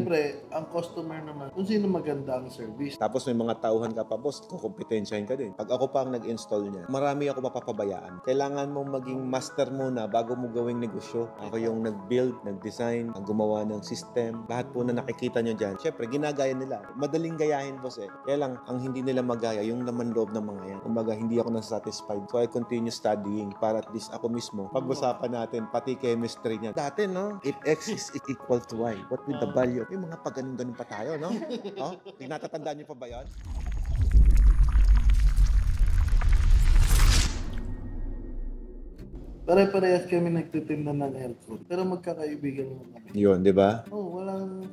Siyempre, ang customer naman, kung sino maganda ang service. Tapos may mga tauhan ka pa, boss, kukumpetensyahin ka din. Pag ako pa ang nag-install niya, marami ako mapapabayaan. Kailangan mong maging master muna bago mo gawing negosyo. Ako yung nag-build, nag-design, ang gumawa ng system. Lahat po na nakikita nyo dyan. Siyempre, ginagaya nila. Madaling gayahin, boss eh. Kaya lang, ang hindi nila magaya, yung laman loob ng mga yan. Kumbaga, hindi ako nasatisfied. So, I continue studying para at least ako mismo, pag-usapan natin, pati chemistry niya. Dati, no? If X is equal to Y, what will the value? May mga pag-ganun-ganun pa tayo, no? Oh? Natatandaan niyo pa ba yan? Pare-parehas kami nagtitinda ng aircon. Pero magkakaibigan naman kami. Yun, di ba? Oo,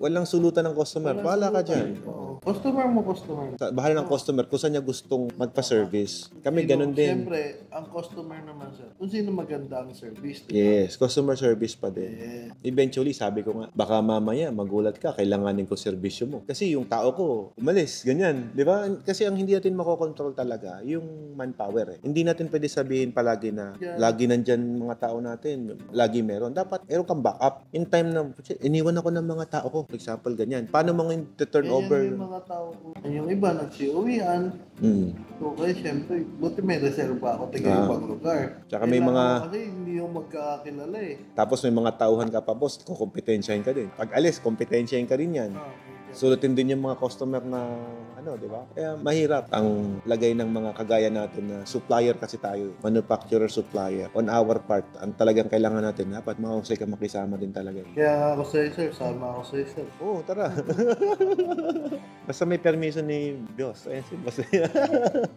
Walang sulutan ng customer. Bahala ka dyan. Oo. Customer mo. Bahala ng customer kung saan niya gustong magpa-service. Kami ganun din. Siyempre, ang customer naman, sir, kung sino maganda ang service. Diba? Yes, customer service pa din. Yes. Eventually, sabi ko nga, baka mamaya magulat ka, kailanganin ko serbisyo mo. Kasi yung tao ko, umalis, ganyan. Di ba? Kasi ang hindi natin makokontrol talaga, yung manpower eh. Hindi natin pwede sabihin palagi na lagi nandyan mga tao natin, lagi meron. Dapat meron kang backup. In time na, iniwan ako ng mga tao ko. For example, ganyan. Paano mga turnover? Yung mga tao ko. Yung iba, nagsi-uwian. Okay, siyempre, buti may reserva ako taga ibang lugar. Tsaka may mga... Kasi hindi yung magkakilala eh. Tapos may mga tauhan ka pa, boss, kukumpetensyahin ka din. Pag alis, kompetensyahin ka rin yan. Sulutin din yung mga customer na di ba? Kaya mahirap ang lagay ng mga kagaya natin na supplier kasi tayo, manufacturer supplier. On our part, ang talagang kailangan natin, dapat mahusay ka makisama din talaga. Kaya ako sa'yo, sir, sama ako sa'yo, sir. Oo, tara. Basta may permission ni Diyos. Ayan si boss.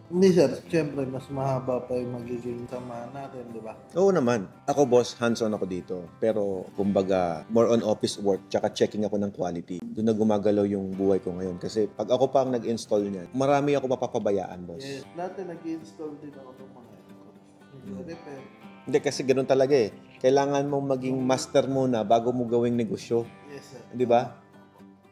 Hindi, sir. Siyempre, mas mahaba pa yung magiging samahan natin, di ba? Oo naman. Ako, boss, hands-on ako dito. Pero, kumbaga, more on office work, tsaka checking ako ng quality. Doon na gumagalaw yung buhay ko ngayon. Kasi pag ako pa ang nag-install niyan, marami ako mapapabayaan, boss. Yes. Dati nag-install din ako ng mga repair. Hindi, kasi ganoon talaga eh. Kailangan mong maging master muna bago mo gawing negosyo. Yes, sir. Di ba?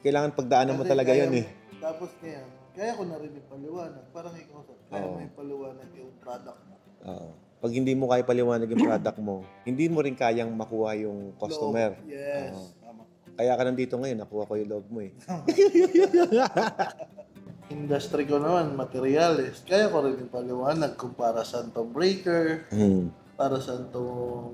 Kailangan pagdaanan mo talaga yun eh. Tapos kaya ko na rin ipaliwanag. Parang ikaw, sir. Kaya mo ipaliwanag yung product mo. Oo. Pag hindi mo kaya paliwanag yung product mo, hindi mo rin kayang makuha yung customer. Yes. Tama. Kaya ka nandito ngayon, nakuha ko yung loob mo eh. Industry ko naman, materials. Kaya ko rin ipaliwanag kung para saan to breaker, para saan to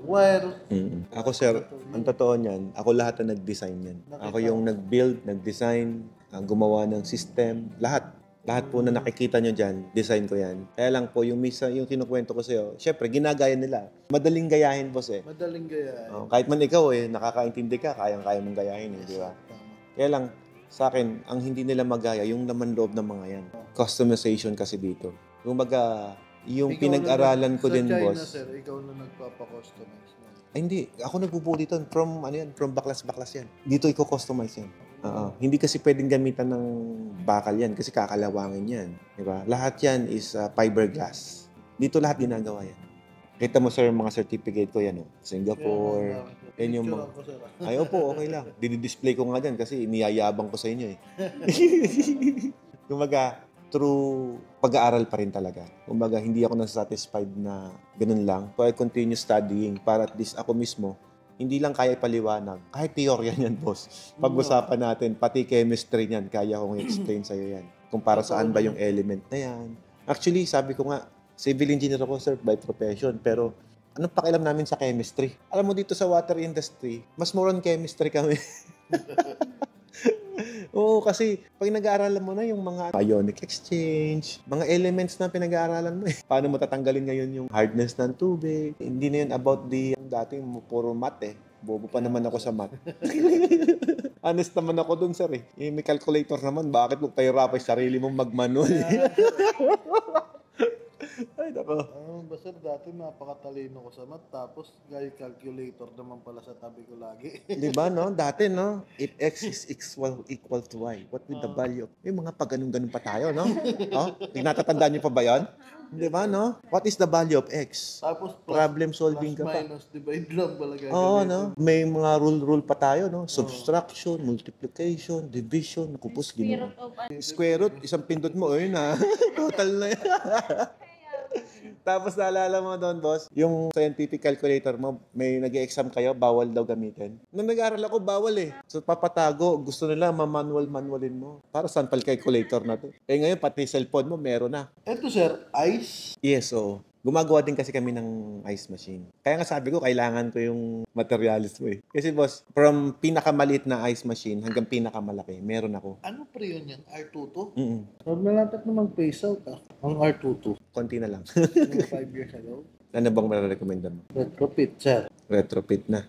wire. Ako sir, ang totoo niyan, ako lahat na nag-design yan. Ako yung nag-build, nag-design, ang gumawa ng system, lahat. Lahat po na nakikita nyo dyan, design ko yan. Kaya lang po, yung kinukwento ko sa'yo, syempre, ginagaya nila. Madaling gayahin, boss eh. Madaling gayahin. Kahit man ikaw eh, nakakaintindi ka, kayang-kaya mong gayahin eh, di ba? Kaya lang, sa akin, ang hindi nila magaya, yung laman loob ng mga yan. Customization kasi dito. Kumbaga, yung pinag-aralan ko din, boss. Sa China, sir, ikaw na nagpapa-customize. Ay, hindi. Ako nagbubuli ito. From baklas-baklas yan. Dito i-customize yan. Hindi kasi pwedeng gamitan ng bakal yan kasi kakalawangin yan. Diba? Lahat yan is fiberglass. Dito lahat ginagawa yan. Kita mo sir, mga certificate ko yan. Singapore. Yan yung mga... Ay, opo, okay lang. Dinidisplay ko nga dyan kasi niyayabang ko sa inyo eh. Kumbaga, true pag-aaral pa rin talaga. Kumbaga, hindi ako nasatisfied na ganun lang. So, I continue studying para at least ako mismo hindi lang kaya ipaliwanag. Kahit teorya yan, boss. Pag-usapan natin, pati chemistry niyan, kaya kong i-explain sa'yo yan. Kung para saan ba yung element na yan. Actually, sabi ko nga, civil engineer ako, sir, by profession. Pero, anong pakialam namin sa chemistry? Alam mo, dito sa water industry, mas more on chemistry kami. Oo, kasi pag nag-aaralan mo na yung mga ionic exchange, mga elements na pinag-aaralan mo eh. Paano mo tatanggalin ngayon yung hardness ng tubig? Hindi na yun about dating puro math eh. Bobo pa naman ako sa math. Honest naman ako dun, sir eh. May calculator naman, bakit mo pahirapan sarili mong mag-manual eh? Ay, nako. Basta dati napakatalino ko sa math, tapos gaya calculator naman pala sa tabi ko lagi. Di ba, no? Dati, no? If X is equal to Y, what will the value of... May mga pag-ganun-ganun pa tayo, no? Natatandaan niyo pa ba yan? Di ba, no? What is the value of X? Tapos problem solving ka pa. Minus divide lang pala gagawin. Oo, no? May mga rule pa tayo, no? Subtraction, multiplication, division, kupos, gano'n. Square root, isang pindot mo, ayun na. Total na yan. Tapos naalala mo doon, boss, yung scientific calculator mo, may nag-exam kayo, bawal daw gamitin. Nung nag-aaral ako, bawal eh. So papatago, gusto nila manualin mo. Para saan pal calculator na to? Eh ngayon, pati cellphone mo, meron na. Ito sir, ice. Yes, oo. Gumagawa din kasi kami ng ice machine. Kaya nga sabi ko, kailangan ko yung materialis mo eh. Kasi boss, from pinakamaliit na ice machine hanggang pinakamalaki, meron ako. Ano pre yun yan? R22? Mm-mm. Huwag malapit namang phase out ang R22. Konti na lang. Mga 5 years ago. Ano bang marirecommenda mo? Retrofit sir. Retrofit na.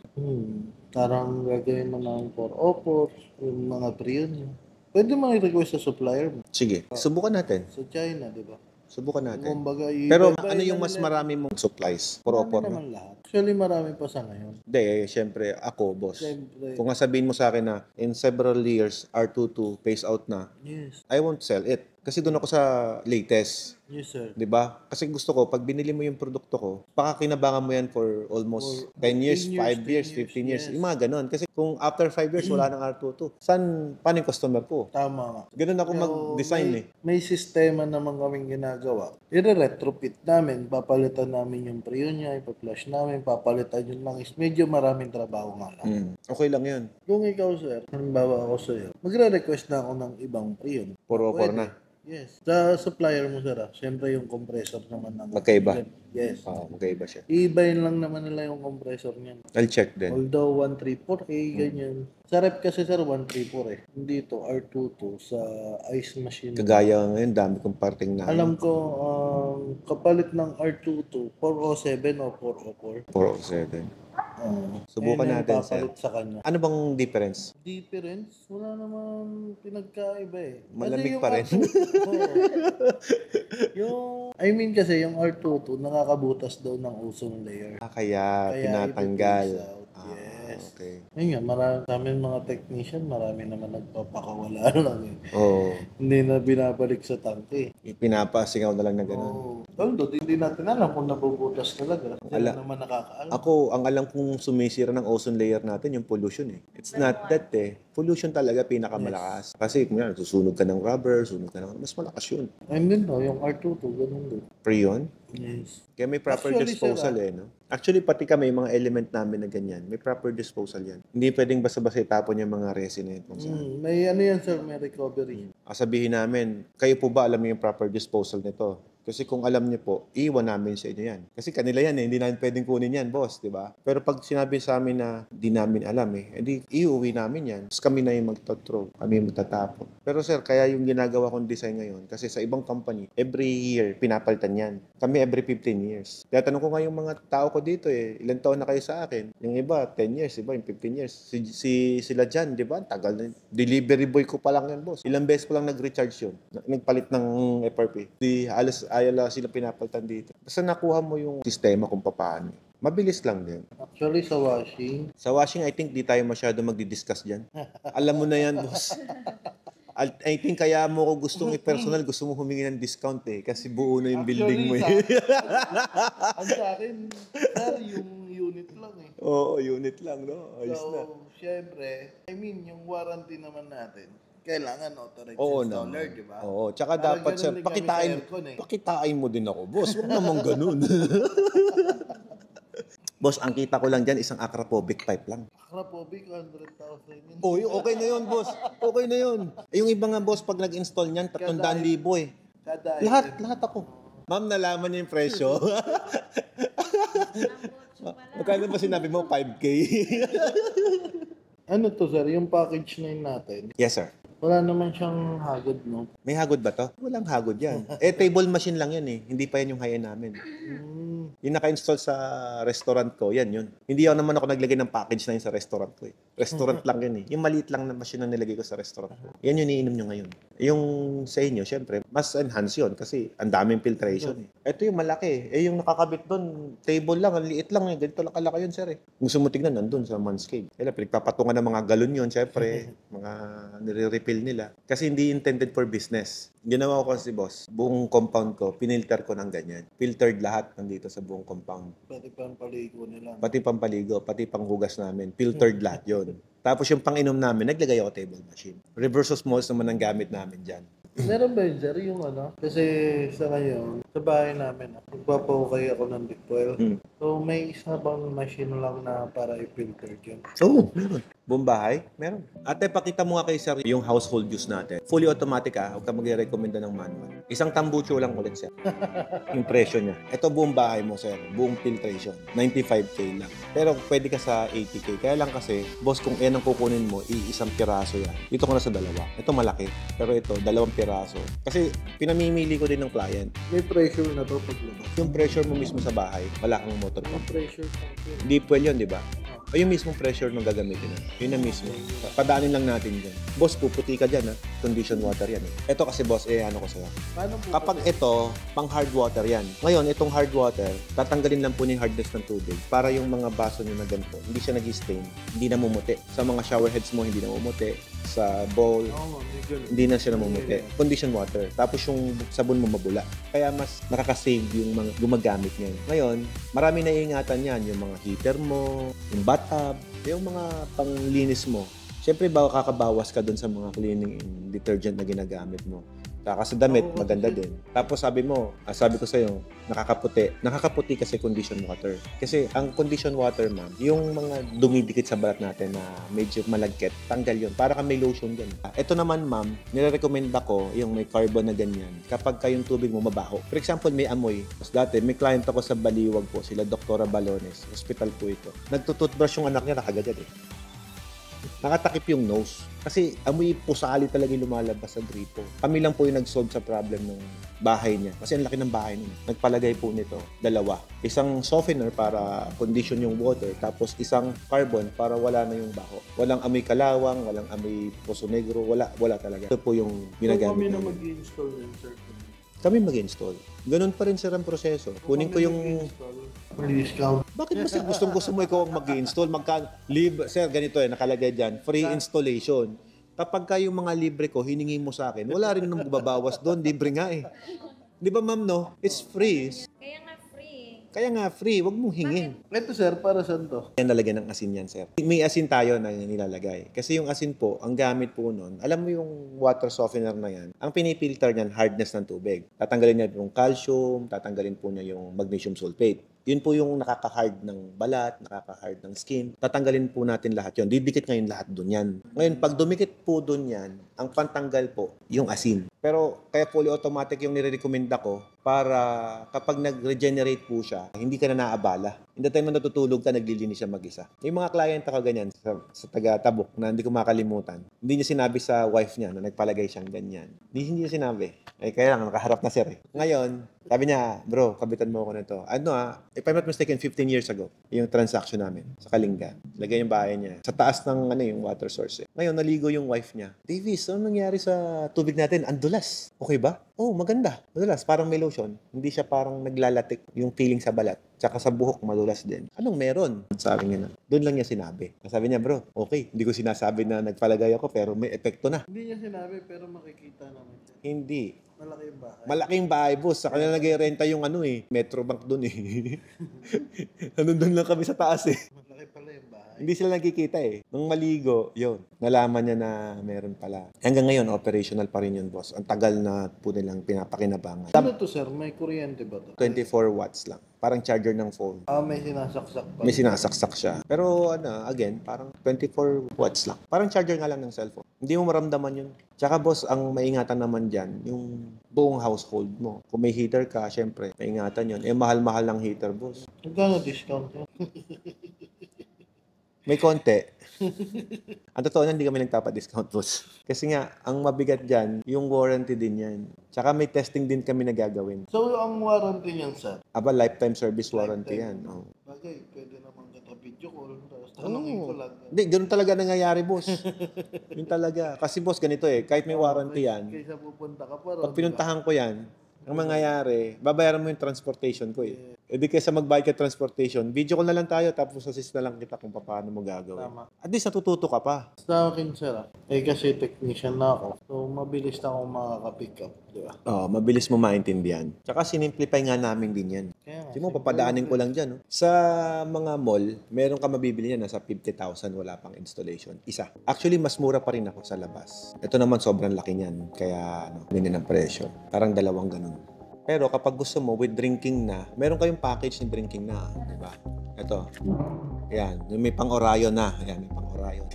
Parang gagawin mo ng 404, yung mga pre yun. Pwede mo i-request sa supplier mo. Sige, subukan natin. Sa China, di ba? Subukan natin. Kumbaga, Pero iba-iba ano yung nila. mas marami mong supplies? Marami 404 na? naman lahat. Actually, marami pa sa ngayon. Hindi, syempre, ako, boss. Siyempre. Kung nga sabihin mo sa akin na in several years, R22 phase out na, Yes. I won't sell it. Kasi doon ako sa latest. Yes, sir. 'Di ba? Kasi gusto ko, pag binili mo yung produkto ko, pakakinabangan mo yan for almost For 10 years, 15 5 years, 10 15 years. yes. Yung mga ganun. Kasi kung after 5 years, wala nang R22, paano yung customer ko? Tama nga. Ganun ako So, mag-design eh. May sistema naman kaming ginagawa. I-retrofit namin, papalitan namin yung pre niya, ipa-flash namin, papalitan yung langis. Medyo maraming trabaho nga lang. Okay lang yun. Kung ikaw, sir, halimbawa ako sa'yo, magre-request na ako ng ibang pre yun. 404 na. Yes. Sa supplier mo, sir, siyempre yung compressor naman ng... Magkaiba. Yes. Oo, magkaiba siya. Iibayin lang naman nila yung compressor niyan. I'll check din. Although 134A, ganyan. Sa rep kasi sir, 134 eh. Hindi to R22 sa ice machine. Kagaya ngayon, dami kong parting na Alam ko, kapalit ng R22, 407 o 404. 407. Subukan Yun yung natin, sir. papalit sa kanya. Ano bang difference? Difference? Wala naman pinagkaiba eh. Kasi Malamig yung pa rin. R22, I mean kasi yung R22, nakakabutas daw ng ozone layer. Kaya tinatanggal. i-phase out. Yes. Okay. Ayun nga, sa amin mga technician, marami naman nagpapakawala lang eh. Oo. Hindi na binabalik sa tangke. Pinapasingaw na lang na ganun. Oo. Although, hindi natin alam kung nabubutas talaga. Sila naman nakakaalam. Ako, ang alam kong sumisira ng ozone layer natin, yung pollution eh. It's not that eh. Pollution talaga pinakamalakas. Kasi kung yan, susunog ka ng rubber, susunog ka ng... Mas malakas yun. And then, no, yung R22, ganun din. Prion? Yes. Kaya may proper Actually, disposal sir, eh, no? Actually, pati kami, mga element namin na ganyan, may proper disposal yan. Hindi pwedeng basta-basta itapon yung mga resin na yun kung saan. May ano yan, sir, may recovery. Sabihin namin, kayo po ba alam niyo yung proper disposal nito? Kasi kung alam niyo po, iwan namin sa inyo yan. Kasi kanila yan eh, hindi namin pwedeng kunin yan, boss, di ba? Pero pag sinabi sa amin na di namin alam eh, edi iuwi namin yan. Tapos kami na yung magtathrow, kami yung magtatapon. Pero sir, kaya yung ginagawa kong design ngayon, kasi sa ibang company, every year, pinapalitan yan. Kami every 15 years. Kaya tanong ko nga yung mga tao ko dito eh, ilang taon na kayo sa akin? Yung iba, 10 years, iba yung 15 years. Sila dyan, di ba? Tagal na. Delivery boy ko pa lang yan, boss. Ilang beses ko lang nag-recharge yun. Nagpalit ng FRP. Halos ayaw sila pinapalitan dito. Basta nakuha mo yung sistema kung paano. Mabilis lang din. Actually, sa washing, Sa washing, I think di tayo masyado magdi-discuss dyan. Alam mo na yan, boss. I think kaya mo ko gustong i-personal, gusto mo humingi ng discount eh. Kasi buo na yung building mo eh. ang sa akin, sir, yung unit lang eh. Oo, unit lang, no? Ayos na. So, syempre, I mean, yung warranty naman natin, kailangan authorized Oo installer, naman. di ba? Oo, tsaka Parang dapat ganun sir, din kami sa aircon eh. pakitain mo din ako, boss. Huwag naman ganun. Boss, ang kita ko lang dyan, isang Akrapovic pipe lang. Akrapovic, 100,000 yun. Oh, okay na yun, boss. Okay na yun. Yung iba nga, boss, pag nag-install niyan, 300,000 eh. Kada Lahat ako. Ma'am, nalaman niyo yung presyo. Magkano ba sinabi mo? 5K? Ano to, sir? Yung package na yun natin, Yes, sir. wala naman siyang hagod, no? May hagod ba to? Walang hagod yan. Table machine lang yan eh. Hindi pa yan yung high-end namin. Yung naka-install sa restaurant ko, yan yun. Hindi naman ako naglagay ng package na yun sa restaurant ko eh. Restaurant lang yun eh. Yung maliit lang na machine na nilagay ko sa restaurant ko. Yan yung iniinom nyo ngayon. Yung sa inyo, syempre, mas enhance yun kasi ang daming filtration eh. Ito yung malaki eh. Yung nakakabit doon, table lang, ang liit lang eh. Ganito lang kalaki yun, sir eh. Gusto mo tignan, nandun sa manscape. Kaya pinagpapatungan ng mga galon yun, syempre. Mga nire-refill nila. Kasi hindi intended for business. Ginawa ko kasi, boss, buong compound ko, pinilter ko ng ganyan. Filtered lahat nandito sa buong compound. Pati pampaligo nila. Pati pampaligo, pati panghugas namin. Filtered lahat yon. Tapos yung pang-inom namin, naglagay ako table machine. Reverse osmosis naman ang gamit namin dyan. Meron ba yun, sir, yung ano? Kasi sa ngayon, sa bahay namin, magpapahukay ako ng deep well. Hmm. So, may isa bang machine lang na para i-filter yun? Oo, meron. Buong bahay? Meron. Ate, pakita mo nga kay sir yung household use natin. Fully automatic huwag ka mag-recommenda ng manual. Isang tambucho lang ulit, sir. Yung presyo niya. Ito buong bahay mo, sir. Buong filtration. 95K lang. Pero pwede ka sa 80K. Kaya lang kasi, boss, kung yan ang kukunin mo, isang piraso yan. Dito ko na sa dalawa. Ito malaki. Pero ito, 2 piraso. Kasi pinamimili ko din ng client. May pressure na to paglabas. Yung pressure mo mismo sa bahay, wala kang motor Yung pump. pressure pump yun. Deep well yun, di ba? O yung mismong pressure nung gagamitin na. Yun na mismo. Padaanin lang natin dyan. Boss, puputi ka dyan, ha? Condition water yan, eh. Ito kasi, boss, ano ko sa'yo. Paano po? Kapag ito, pang hard water yan. Ngayon, itong hard water, tatanggalin lang po yung hardness ng tubig para yung mga baso nyo na ganito, hindi siya nag-stain, hindi namumuti. Sa mga shower heads mo, hindi namumuti. Sa bowl, Oo, may ganun. hindi na siya namumuti. Condition water. Tapos yung sabon mo mabula. Kaya mas nakaka-save yung mga gumagamit niyan. Ngayon, marami na iingatan yan. Yung mga heater mo, yung bathtub, yung mga panglinis mo. Siyempre, kakabawas ka dun sa mga cleaning detergent na ginagamit mo. Saka sa damit, Oo, maganda kasi- din. Tapos sabi mo, sabi ko sa'yo, nakakaputi. Nakakaputi kasi condition water. Kasi ang condition water, ma'am, yung mga dumidikit sa balat natin na medyo malagkit, tanggal yun. Para kang may lotion dyan. Ito naman, ma'am, nire-recommend ako yung may carbon na ganyan. Kapag kayong tubig mo mabaho. For example, may amoy. Tapos dati, may client ako sa Baliwag po, sila Dr. Balones. Hospital po ito. Nagtututbrush yung anak niya, nakaganyan eh. Nakatakip yung nose. Kasi amoy pusali talaga yung lumalabas sa gripo. Kami lang po yung nag-solve sa problem ng bahay niya. Kasi ang laki ng bahay niya. Nagpalagay po nito, 2. Isang softener para condition yung water, tapos isang carbon para wala na yung baho. Walang amoy kalawang, walang amoy puso negro, wala talaga. Ito po yung So, ginagamit kami na namin. mag-install ng sir. Kami mag-install. Ganun pa rin sir ang proseso. Kunin ko yung... May discount. Bakit ba sir gustong-gusto mo ikaw ang mag-install? Sir, ganito nakalagay dyan, free installation. Kapag yung mga libre ko, hiningi mo sa akin, wala rin nang babawas doon, libre nga eh. Di ba ma'am, no? It's free. Kaya nga free, wag mong hingin. Ito sir, para saan to? Yan nalagyan ng asin yan, sir. May asin tayo na nilalagay. Kasi yung asin po, ang gamit po nun, alam mo yung water softener na yan, ang pinipilter niyan, hardness ng tubig. Tatanggalin niya yung calcium, tatanggalin po niya yung magnesium sulfate. Yun po yung nakaka-hard ng balat, nakaka-hard ng skin. Tatanggalin po natin lahat yun. Didikit ngayon lahat dun yan. Ngayon, pag dumikit po dun yan, ang pantanggal po, yung asin. Pero kaya fully automatic yung nire-recommend ko para kapag nag-regenerate po siya, hindi ka na naabala. In the time na natutulog ka, naglilinis siya mag-isa. Yung mga client ako ganyan sa taga-Tabuk na hindi ko makalimutan, hindi niya sinabi sa wife niya na nagpalagay siyang ganyan. Hindi niya sinabi. Kaya lang, nakaharap na sir eh. Ngayon, sabi niya, bro, kabitan mo ako nito. If I'm not mistaken, 15 years ago, yung transaction namin sa Kalinga. Lagay yung bahay niya. Sa taas ng yung water source. Ngayon, naligo yung wife niya. Davis, ano nangyari sa tubig natin? Andulas. Okay ba? Oh, maganda. Madulas, parang may lotion. Hindi siya parang naglalatik yung feeling sa balat. Tsaka sa buhok, madulas din. Anong meron? Sabi niya na. Doon lang niya sinabi. Sabi niya, bro, okay. Hindi ko sinasabi na nagpalagay ako pero may epekto na. Hindi niya sinabi, pero makikita naman siya. Hindi. Malaki yung bahay. Malaking bahay, boss. Sa kanila nag-renta yung Metrobank doon eh. Doon lang kami sa taas eh. Malaki pala yung bahay. Hindi sila nagkikita eh. Nung maligo, yun. Nalaman niya na meron pala. Hanggang ngayon, operational pa rin yun, boss. Ang tagal na po nilang pinapakinabangan. Ano to sir? May kuryente ba to? 24 watts lang. Parang charger ng phone. May sinasaksak pa. May sinasaksak siya. Pero again, parang 24 watts lang. Parang charger nga lang ng cellphone. Hindi mo maramdaman yun. Tsaka boss, ang maingatan naman dyan, yung buong household mo. Kung may heater ka, syempre, maingatan yun. Mahal-mahal ng heater, boss. Magkano discount yun? May konti. Ang totoo na, hindi kami nagpapa-discount, boss. Kasi nga, ang mabigat dyan, yung warranty din yan. Tsaka may testing din kami na gagawin. So, ang warranty niyan sir? Lifetime service warranty yan. Oh. Bagay, pwede naman kita video call. Tapos tanongin ko lang. Hindi, ganun talaga nangyayari, boss. Yun talaga. Kasi boss, ganito kahit may warranty yan, Kaysa pupunta ka pa ron. pag pinuntahan ko yan, ang mangyayari, babayaran mo yung transportation ko eh. E di kaysa magbayad ka transportation, video call na lang tayo tapos assist na lang kita kung paano mo gagawin. Tama. At least natututo ka pa. Sa akin sir, kasi technician na ako. So, mabilis na akong makaka-pick up. Di ba? Mabilis mo maintindihan. Tsaka sinimplify nga namin din yan. Kaya nga, Hindi mo, papadaanin ko lang dyan. No? Sa mga mall, meron ka mabibili niya nasa 50,000, wala pang installation. Isa. Actually, mas mura pa rin ako sa labas. Ito naman, sobrang laki niyan. Kaya, ganyan ang presyo. Parang dalawang ganun. Pero kapag gusto mo, with drinking na, meron kayong package ng drinking na. Diba? Ito. Ayan. May pang-Orayon na. Ayan, may pang-Orayon.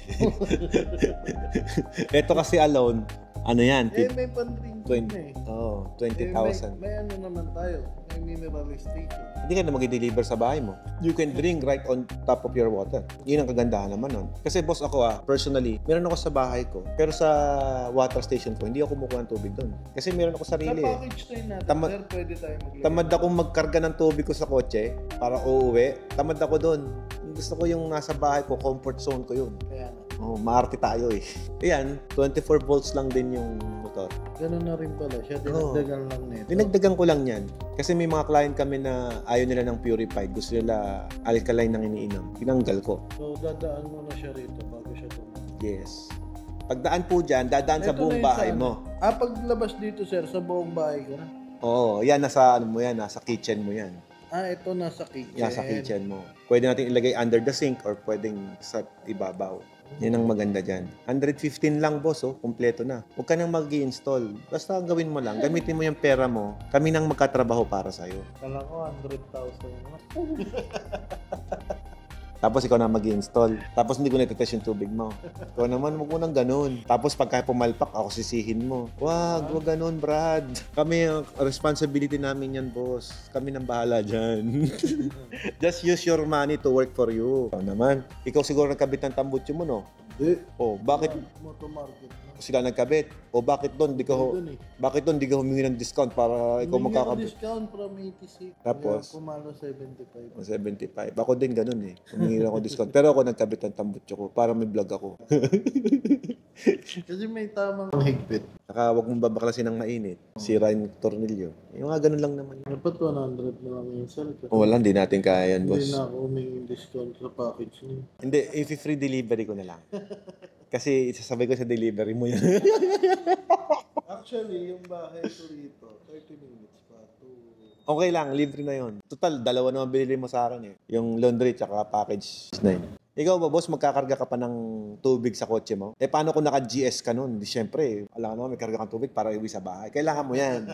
Ito kasi alone, ano yan? May pan-drinking na eh. Oo, 20,000. May ano naman tayo. May mineral station. Hindi ka na mag-deliver sa bahay mo. You can drink right on top of your water. Yun ang kagandahan naman nun. Kasi boss ako personally, meron ako sa bahay ko. Pero sa water station ko, hindi ako kumukuha ng tubig doon. Kasi meron ako sarili. Sa package na yun natin, sir, pwede tayo maglagay. Tamad akong magkarga ng tubig ko sa kotse para uuwi. Tamad ako doon. Gusto ko yung nasa bahay ko, comfort zone ko yun. Kaya na. Oh, maarte tayo eh. Ayan, 24 volts lang din yung motor. Ganun na rin pala siya. Dinagdagan lang nito. Dinagdagan ko lang yan. Kasi may mga client kami na ayaw nila ng purified. Gusto nila alkaline nang iniinom. Tinanggal ko. So, dadaan mo na siya rito bago siya tumakas. Yes. Pagdaan po dyan, dadaan sa buong bahay mo. Paglabas dito, sir, sa buong bahay ko na. Oo, yan nasa ano mo yan, nasa kitchen mo yan. Ito nasa kitchen. Yan sa kitchen mo. Pwede natin ilagay under the sink or pwedeng sa ibabaw. Yan ang maganda dyan. 115 lang, boss, kumpleto na. Huwag ka nang mag-i-install. Basta gawin mo lang. Gamitin mo yung pera mo. Kami nang magkatrabaho para sa'yo. Kala ko 100,000 na. Tapos ikaw na mag-i-install. Tapos hindi ko natetest yung tubig mo. Ikaw naman, huwag mo nang ganun. Tapos pagka pumalpak, ako sisihin mo. Wag ganun, Brad. Kami, ang responsibility namin yan, boss. Kami nang bahala dyan. Just use your money to work for you. Ikaw naman. Ikaw siguro nagkabit ng tambutso mo, no? Bakit Motomarket na. sila nagkabit? Bakit doon di ka bakit doon di ka humingi ng discount para ikaw magkakabit? Discount from 86. Tapos? Kumalo 75. 75. Ako din ganun eh. Humingi ako discount. Pero ako nagkabit ng tambutso ko para may vlog ako. Kasi may tamang higpit. Saka huwag mong babaklasin ng mainit. Sira yung tornilyo. Yung mga ganun lang naman. Dapat 100 na lang yung sir. Wala, hindi natin kaya yan, boss. Hindi na ako humingi discount sa package niya. Hindi, if free delivery ko na lang. Kasi isasabay ko sa delivery mo yan. Actually, yung bahay ko rito, 30 minutes pa. Okay lang, libre na yon. Total, dalawa naman binili mo sa akin eh. Yung laundry tsaka package 9. Ikaw ba, boss, magkakarga ka pa ng tubig sa kotse mo? Paano kung naka-GS ka nun? Di syempre, alam naman, may karga kang tubig para iwi sa bahay. Kailangan mo yan.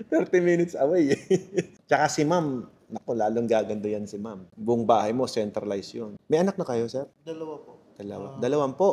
30 minutes away. Tsaka si ma'am, naku, lalong gaganda yan si ma'am. Buong bahay mo, centralized yun. May anak na kayo, sir? Dalawa po. Dalawang po.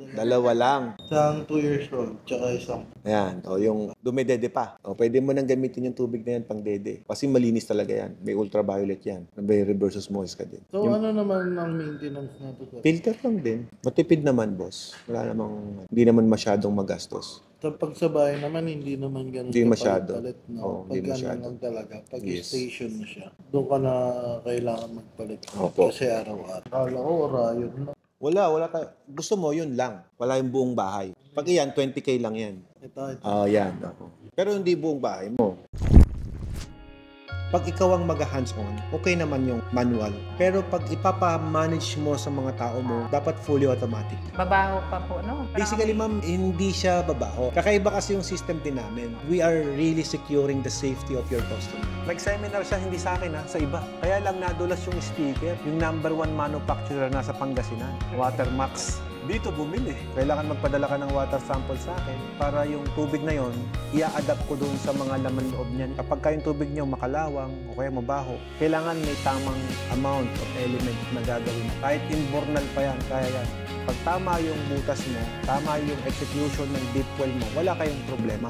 Dalawa lang. Isang 2 years old, tsaka isang. Ayan, yung dumedede pa. Pwede mo nang gamitin yung tubig na yan pang dede. Kasi malinis talaga yan. May ultraviolet yan. May reverse osmosis ka din. So, ano naman ang maintenance na ito, sir? Filter lang din. Matipid naman, boss. Hindi naman masyadong magastos. Sa pagsabay naman, hindi naman ganun Hindi masyado. palit, no? Oo, hindi Pag masyado. lang talaga, pag Yes. station na siya, doon ka na kailangan magpalit. Opo. Kasi araw-araw. Kala ko, Orion na. Wala tayo. Gusto mo, yun lang. Wala yung buong bahay. Pag iyan, 20K lang yan. Ito. Yan. Pero hindi buong bahay mo. Pag ikaw ang mag-hands-on, okay naman yung manual. Pero pag ipapa-manage mo sa mga tao mo, dapat fully automatic. Babaho pa po, no? Basically, ma'am, hindi siya babaho. Kakaiba kasi yung system din namin. We are really securing the safety of your customer. Nag-seminar siya, hindi sa akin sa iba. Kaya lang nadulas yung speaker. Yung number 1 manufacturer nasa Pangasinan, Watermax. Dito bumili. Kailangan magpadala ka ng water sample sa akin para yung tubig na yon i-adapt ko doon sa mga laman loob niyan. Kapag yung tubig niyo makalawang o kaya mabaho, kailangan may tamang amount of element na gagawin. Kahit inbornal pa yan, kaya yan. Pag tama yung butas mo, tama yung execution ng deep well mo, wala kayong problema.